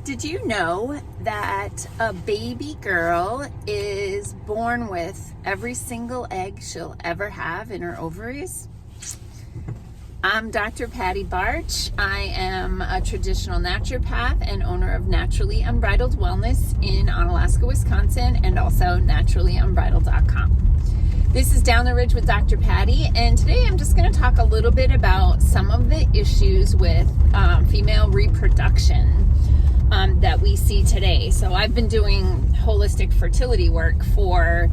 Did you know that a baby girl is born with every single egg she'll ever have in her ovaries? I'm Dr. Patty Barch. I am a traditional naturopath and owner of Naturally Unbridled Wellness in Onalaska, Wisconsin, and also naturallyunbridled.com. This is Down the Ridge with Dr. Patty, and today I'm just going to talk a little bit about some of the issues with female reproduction that we see today. So I've been doing holistic fertility work for,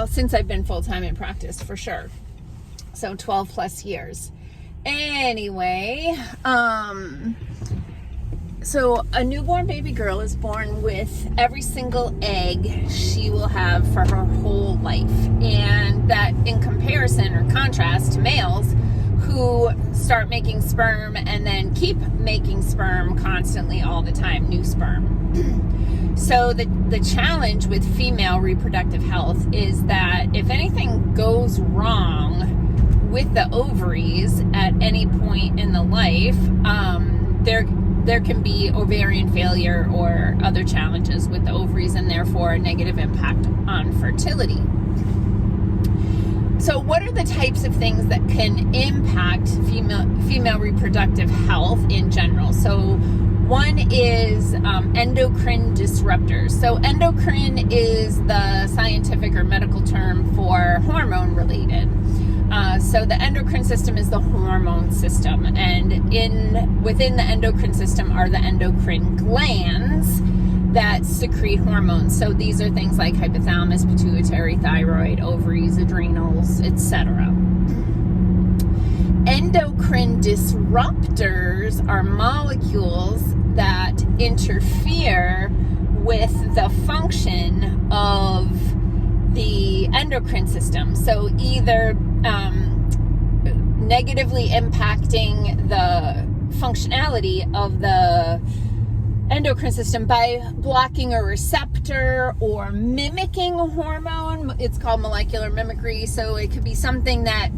since I've been full-time in practice, for sure. So 12 plus years. Anyway, so a newborn baby girl is born with every single egg she will have for her whole life. And that in comparison or contrast to males who start making sperm and then keep making sperm constantly all the time, new sperm. So the challenge with female reproductive health is that if anything goes wrong with the ovaries at any point in the life, there can be ovarian failure or other challenges with the ovaries, and therefore a negative impact on fertility. So what are the types of things that can impact female reproductive health in general? So one is endocrine disruptors. So endocrine is the scientific or medical term for hormone related. So the endocrine system is the hormone system, and within the endocrine system are the endocrine glands that secrete hormones. So these are things like hypothalamus, pituitary, thyroid, ovaries, adrenals, etc. Endocrine disruptors are molecules that interfere with the function of the endocrine system. So either negatively impacting the functionality of the endocrine system by blocking a receptor or mimicking a hormone. It's called molecular mimicry. So it could be something that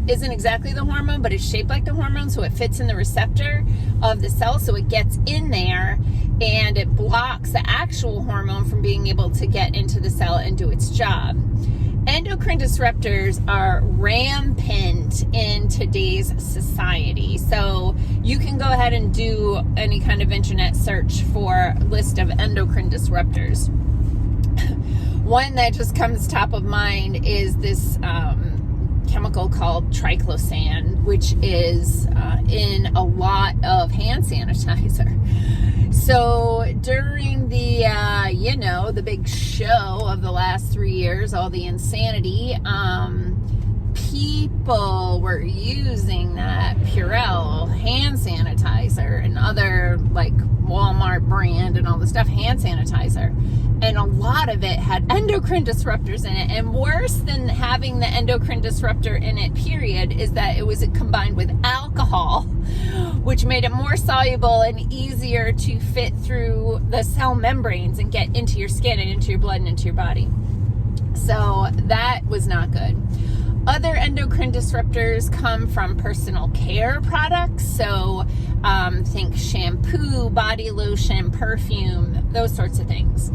isn't exactly the hormone, but it's shaped like the hormone, so it fits in the receptor of the cell, so it gets in there and it blocks the actual hormone from being able to get into the cell and do its job. Endocrine disruptors are rampant in today's society. So you can go ahead and do any kind of internet search for a list of endocrine disruptors. One that just comes top of mind is this chemical called triclosan, which is in a lot of hand sanitizer. So during the big show of the last 3 years, all the insanity, people were using that Purell hand sanitizer and other like Walmart brand and all the stuff hand sanitizer. And a lot of it had endocrine disruptors in it. And worse than having the endocrine disruptor in it, period, is that it was combined with alcohol, which made it more soluble and easier to fit through the cell membranes and get into your skin and into your blood and into your body. So that was not good. Other endocrine disruptors come from personal care products. So think shampoo, body lotion, perfume, those sorts of things.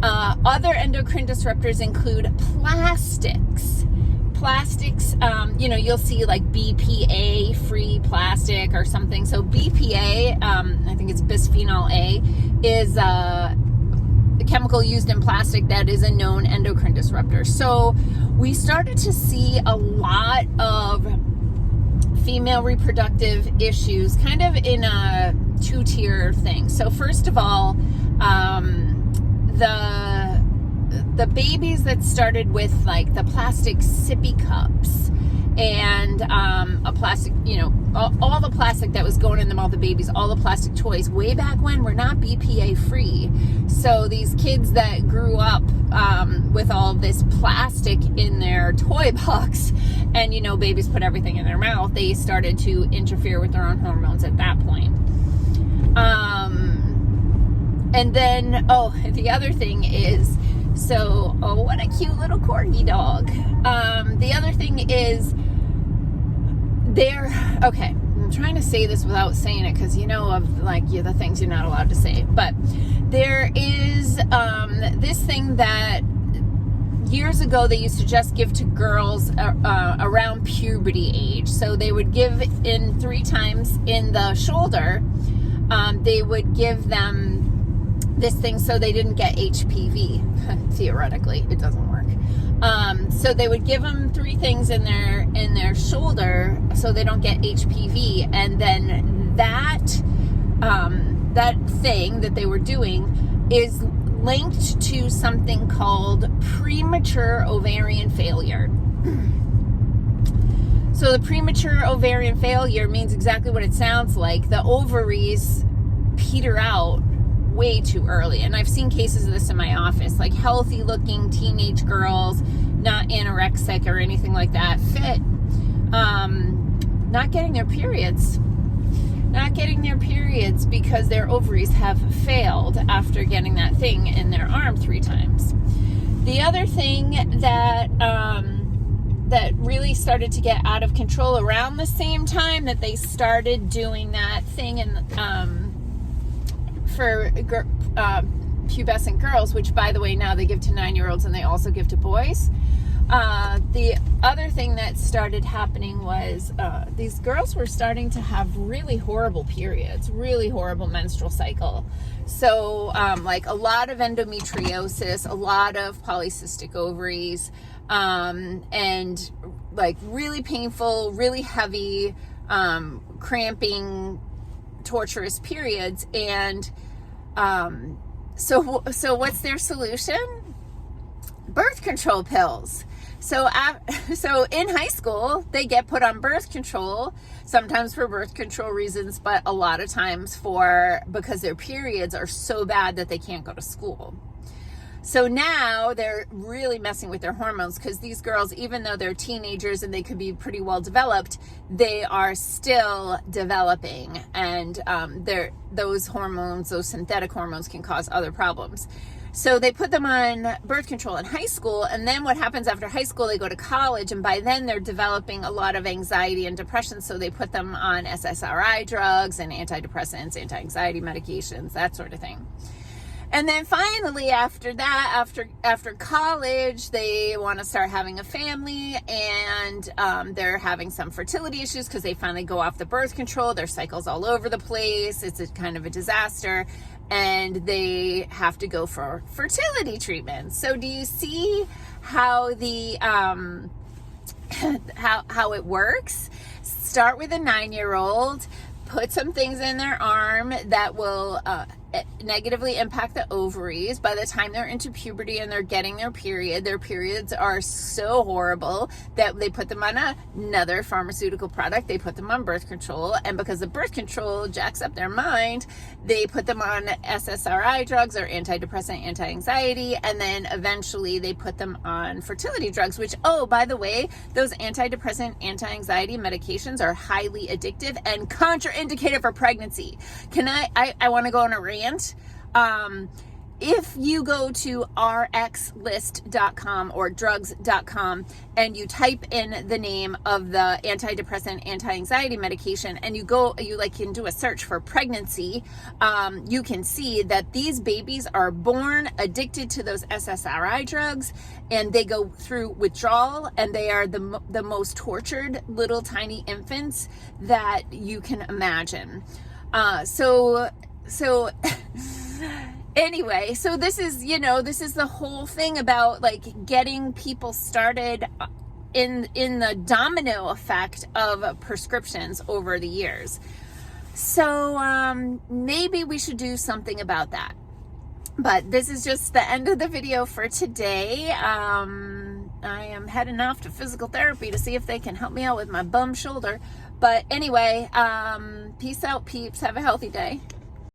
Other endocrine disruptors include plastics. Plastics, you'll see like BPA-free plastic or something. So BPA, I think it's bisphenol A, is a chemical used in plastic that is a known endocrine disruptor. So we started to see a lot of female reproductive issues kind of in a two-tier thing. So first of all, the babies that started with like the plastic sippy cups and a plastic, all the plastic that was going in the mouth of babies, all the plastic toys way back when were not BPA free. So these kids that grew up with all this plastic in their toy box, and babies put everything in their mouth, they started to interfere with their own hormones at that point. And then, the other thing is, what a cute little corgi dog. The other thing is, I'm trying to say this without saying it, because of like the things you're not allowed to say, but there is this thing that years ago they used to just give to girls around puberty age. So they would give in 3 times in the shoulder. They would give them this thing so they didn't get HPV. Theoretically, it doesn't work. So they would give them 3 things in their shoulder so they don't get HPV, and then that thing that they were doing is linked to something called premature ovarian failure. So the premature ovarian failure means exactly what it sounds like. The ovaries peter out way too early. And I've seen cases of this in my office, like healthy looking teenage girls, not anorexic or anything like that, fit, not getting their periods. Not getting their periods because their ovaries have failed after getting that thing in their arm 3 times. The other thing that that really started to get out of control around the same time that they started doing that thing for pubescent girls, which by the way now they give to 9-year-olds and they also give to boys. The other thing that started happening was these girls were starting to have really horrible periods, really horrible menstrual cycle. So like a lot of endometriosis, a lot of polycystic ovaries, and like really painful, really heavy, cramping, torturous periods. And so what's their solution? Birth control pills. So in high school, they get put on birth control, sometimes for birth control reasons, but a lot of times because their periods are so bad that they can't go to school. So now they're really messing with their hormones, because these girls, even though they're teenagers and they could be pretty well developed, they are still developing, and those hormones, those synthetic hormones, can cause other problems. So they put them on birth control in high school, and then what happens after high school, they go to college, and by then they're developing a lot of anxiety and depression, so they put them on SSRI drugs and antidepressants, anti-anxiety medications, that sort of thing. And then finally after that, after college, they want to start having a family, and they're having some fertility issues because they finally go off the birth control. Their cycle's all over the place. It's a kind of a disaster, and they have to go for fertility treatments. So do you see how the how it works? Start with a 9-year-old, put some things in their arm that will negatively impact the ovaries. By the time they're into puberty and they're getting their periods are so horrible that they put them on another pharmaceutical product. They put them on birth control, and because the birth control jacks up their mind, they put them on SSRI drugs or antidepressant, anti-anxiety, and then eventually they put them on fertility drugs, which, oh, by the way, those antidepressant, anti-anxiety medications are highly addictive and contraindicated for pregnancy. I want to go on a rant. If you go to rxlist.com or drugs.com and you type in the name of the antidepressant, anti-anxiety medication, and you can do a search for pregnancy, you can see that these babies are born addicted to those SSRI drugs, and they go through withdrawal, and they are the most tortured little tiny infants that you can imagine. So anyway, so this is the whole thing about like getting people started in the domino effect of prescriptions over the years. So maybe we should do something about that. But this is just the end of the video for today. I am heading off to physical therapy to see if they can help me out with my bum shoulder. But anyway, peace out, peeps. Have a healthy day.